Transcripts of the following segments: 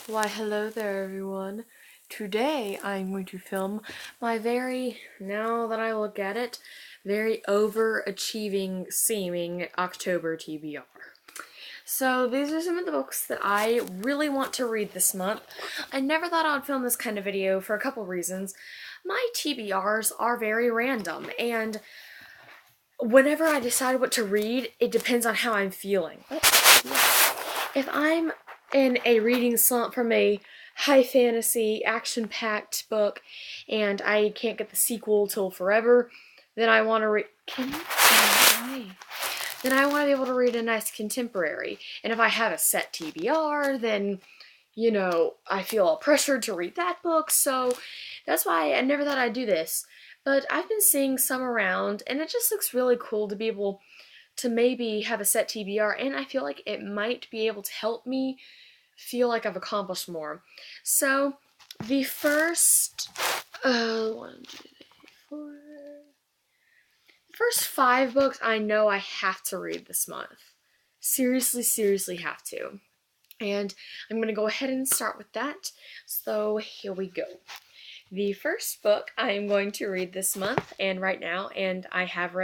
Why, hello there, everyone. Today I'm going to film my now that I look at it, very overachieving seeming October TBR. So these are some of the books that I really want to read this month. I never thought I would film this kind of video for a couple reasons. My TBRs are very random, and whenever I decide what to read, it depends on how I'm feeling. If I'm in a reading slump from a high fantasy, action packed book and I can't get the sequel till forever, then I want to read. Then I want to be able to read a nice contemporary. And if I have a set TBR, then, I feel all pressured to read that book. So that's why I never thought I'd do this. But I've been seeing some around, and it just looks really cool to be able to maybe have a set TBR, and I feel like it might be able to help me feel like I've accomplished more. So, the first, one, two, three, four, the first 5 books I know I have to read this month. Seriously have to. And I'm going to go ahead and start with that. So, here we go. The first book I am going to read this month, and right now, and I have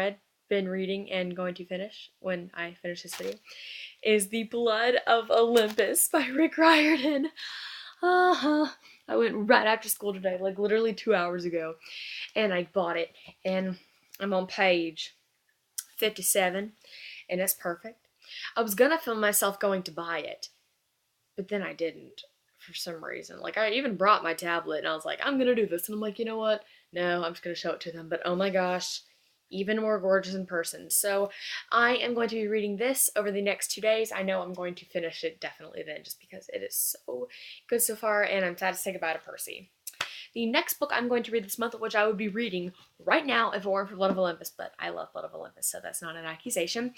been reading and going to finish when I finish this video, is The Blood of Olympus by Rick Riordan. I went right after school today, like literally 2 hours ago, and I bought it, and I'm on page 57, and it's perfect. I was gonna film myself going to buy it, but then I didn't for some reason. Like, I even brought my tablet, and I was like, I'm gonna do this, and I'm like, you know what? No, I'm just gonna show it to them, but oh my gosh, even more gorgeous in person. So I am going to be reading this over the next 2 days. I know I'm going to finish it definitely then, just because it is so good so far, and I'm sad to say goodbye to Percy. The next book I'm going to read this month, which I would be reading right now if it weren't for Blood of Olympus, but I love Blood of Olympus, so that's not an accusation.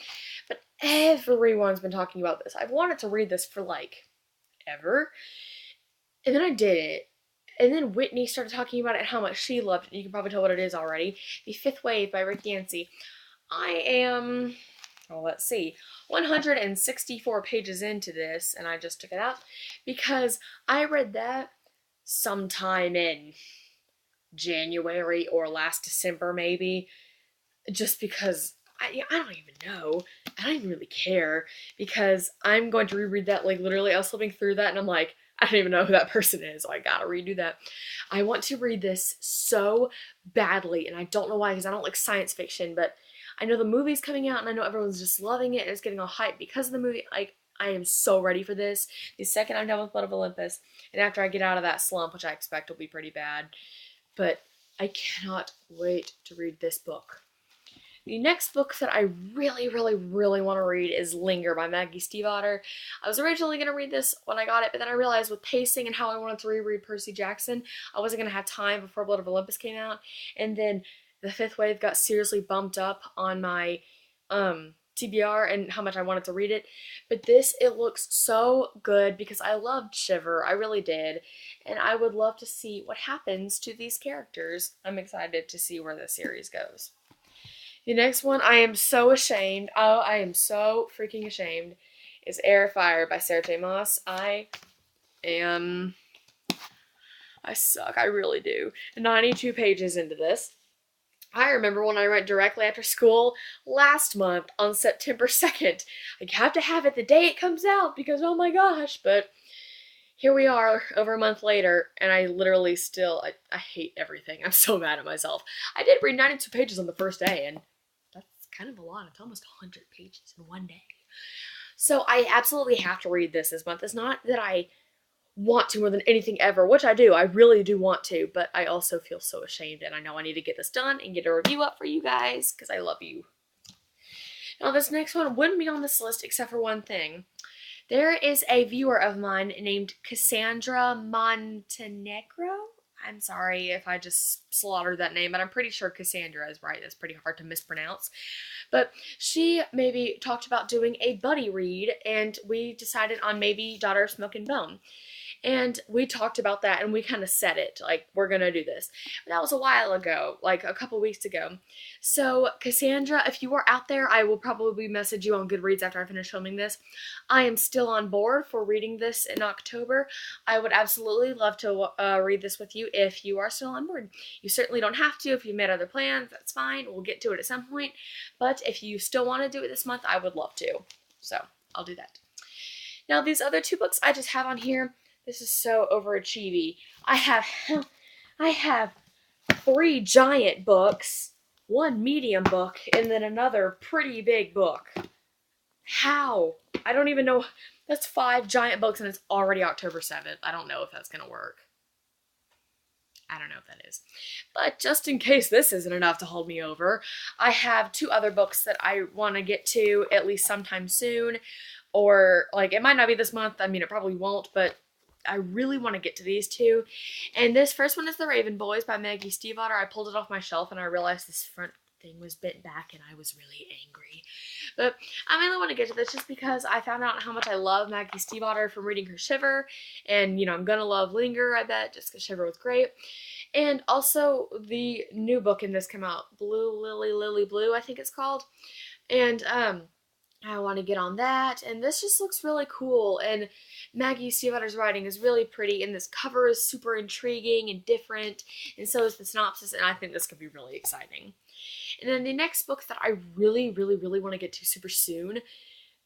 But everyone's been talking about this. I've wanted to read this for like ever, and then I did it. And then Whitney started talking about it and how much she loved it. You can probably tell what it is already. The Fifth Wave by Rick Yancey. I am, 164 pages into this, and I just took it out because I read that sometime in January or last December, maybe, just because I don't even know. I don't even really care, because I'm going to reread that. Like, literally, I was flipping through that, and I'm like, I don't even know who that person is, so I gotta redo that. I want to read this so badly, and I don't know why, because I don't like science fiction, but I know the movie's coming out, and I know everyone's just loving it, and it's getting all hype because of the movie. Like, I am so ready for this. The second I'm done with Blood of Olympus, and after I get out of that slump, which I expect will be pretty bad, but I cannot wait to read this book. The next book that I really want to read is Linger by Maggie Stiefvater. I was originally going to read this when I got it, but then I realized with pacing and how I wanted to reread Percy Jackson, I wasn't going to have time before Blood of Olympus came out. And then The Fifth Wave got seriously bumped up on my TBR and how much I wanted to read it. But this, it looks so good because I loved Shiver. I really did. And I would love to see what happens to these characters. I'm excited to see where the series goes. The next one, I am so ashamed. Oh, I am so freaking ashamed. Is Air Fire by Sarah J. Maas. I suck. I really do. 92 pages into this. I remember when I went directly after school last month on September 2nd. I have to have it the day it comes out because oh my gosh, but here we are over a month later, and I literally still, I hate everything. I'm so mad at myself. I did read 92 pages on the first day, and that's kind of a lot. It's almost 100 pages in one day. So I absolutely have to read this month. It's not that I want to more than anything ever, which I do. I really do want to, but I also feel so ashamed, and I know I need to get this done and get a review up for you guys, because I love you. Now, this next one wouldn't be on this list except for one thing. There is a viewer of mine named Cassandra Montenegro. I'm sorry if I just slaughtered that name, but I'm pretty sure Cassandra is right. That's pretty hard to mispronounce. But she maybe talked about doing a buddy read, and we decided on maybe Daughter of Smoke and Bone. And we talked about that and we kind of said it, like, we're gonna do this. But that was a while ago, like a couple weeks ago. So, Cassandra, if you are out there, I will probably message you on Goodreads after I finish filming this. I am still on board for reading this in October. I would absolutely love to read this with you if you are still on board. You certainly don't have to. If you made other plans, that's fine. We'll get to it at some point. But if you still want to do it this month, I would love to. So, I'll do that. Now, these other two books I just have on here, this is so overachievy. I have 3 giant books, 1 medium book, and then another pretty big book. How? I don't even know. That's 5 giant books and it's already October 7th. I don't know if that's gonna work. I don't know if that is. But just in case this isn't enough to hold me over, I have 2 other books that I want to get to at least sometime soon. Or, like, it might not be this month. I mean, it probably won't, but I really want to get to these 2. And this first one is The Raven Boys by Maggie Stiefvater. I pulled it off my shelf and I realized this front thing was bent back and I was really angry. But I mainly want to get to this just because I found out how much I love Maggie Stiefvater from reading her Shiver. And, you know, I'm gonna love Linger, I bet, just because Shiver was great. And also, the new book in this came out, Blue Lily Blue, I think it's called. And, I want to get on that, and this just looks really cool, and Maggie Stiefvater's writing is really pretty, and this cover is super intriguing and different, and so is the synopsis, and I think this could be really exciting. And then the next book that I really want to get to super soon,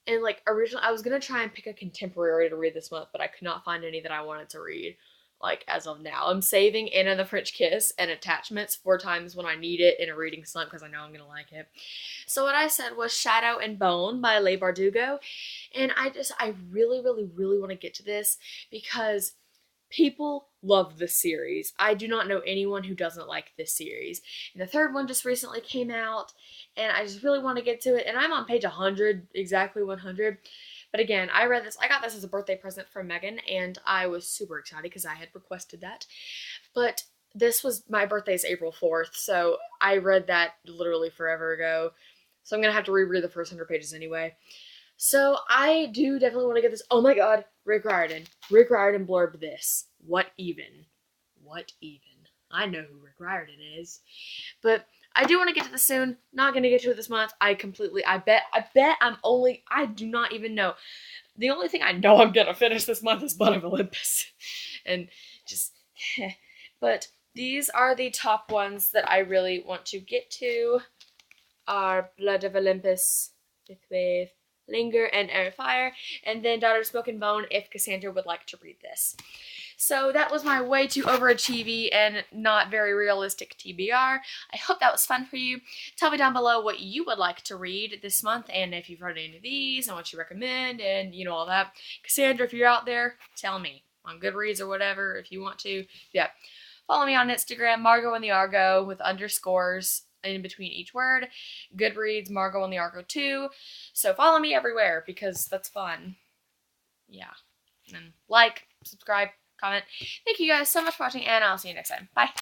and like originally I was going to try and pick a contemporary to read this month, but I could not find any that I wanted to read. Like, as of now, I'm saving Anna and the French Kiss and Attachments for times when I need it in a reading slump because I know I'm going to like it. So what I said was Shadow and Bone by Leigh Bardugo. And I really want to get to this because people love this series. I do not know anyone who doesn't like this series. And the 3rd one just recently came out, and I just really want to get to it. And I'm on page 100, exactly 100. But again, I got this as a birthday present from Megan, and I was super excited because I had requested that. But my birthday's April 4th, so I read that literally forever ago. So I'm going to have to reread the first 100 pages anyway. So I do definitely want to get this. Oh my god, Rick Riordan. Rick Riordan blurbed this. What even? What even? I know who Rick Riordan is. But I do want to get to this soon. Not going to get to it this month. I do not even know. The only thing I know I'm going to finish this month is Blood of Olympus. And just, but these are the top ones that I really want to get to. Are Blood of Olympus, Fifth Wave, Linger, and Air and Fire. And then Daughter of Smoke and Bone if Cassandra would like to read this. So that was my way too overachievy and not very realistic TBR. I hope that was fun for you. Tell me down below what you would like to read this month and if you've read any of these and what you recommend and, you know, all that. Cassandra, if you're out there, tell me on Goodreads or whatever if you want to. Yeah. Follow me on Instagram, Margot and the Argo with underscores in between each word. Goodreads, Margot and the Argo too. So follow me everywhere because that's fun. Yeah. And like, subscribe, comment. Thank you guys so much for watching, and I'll see you next time. Bye.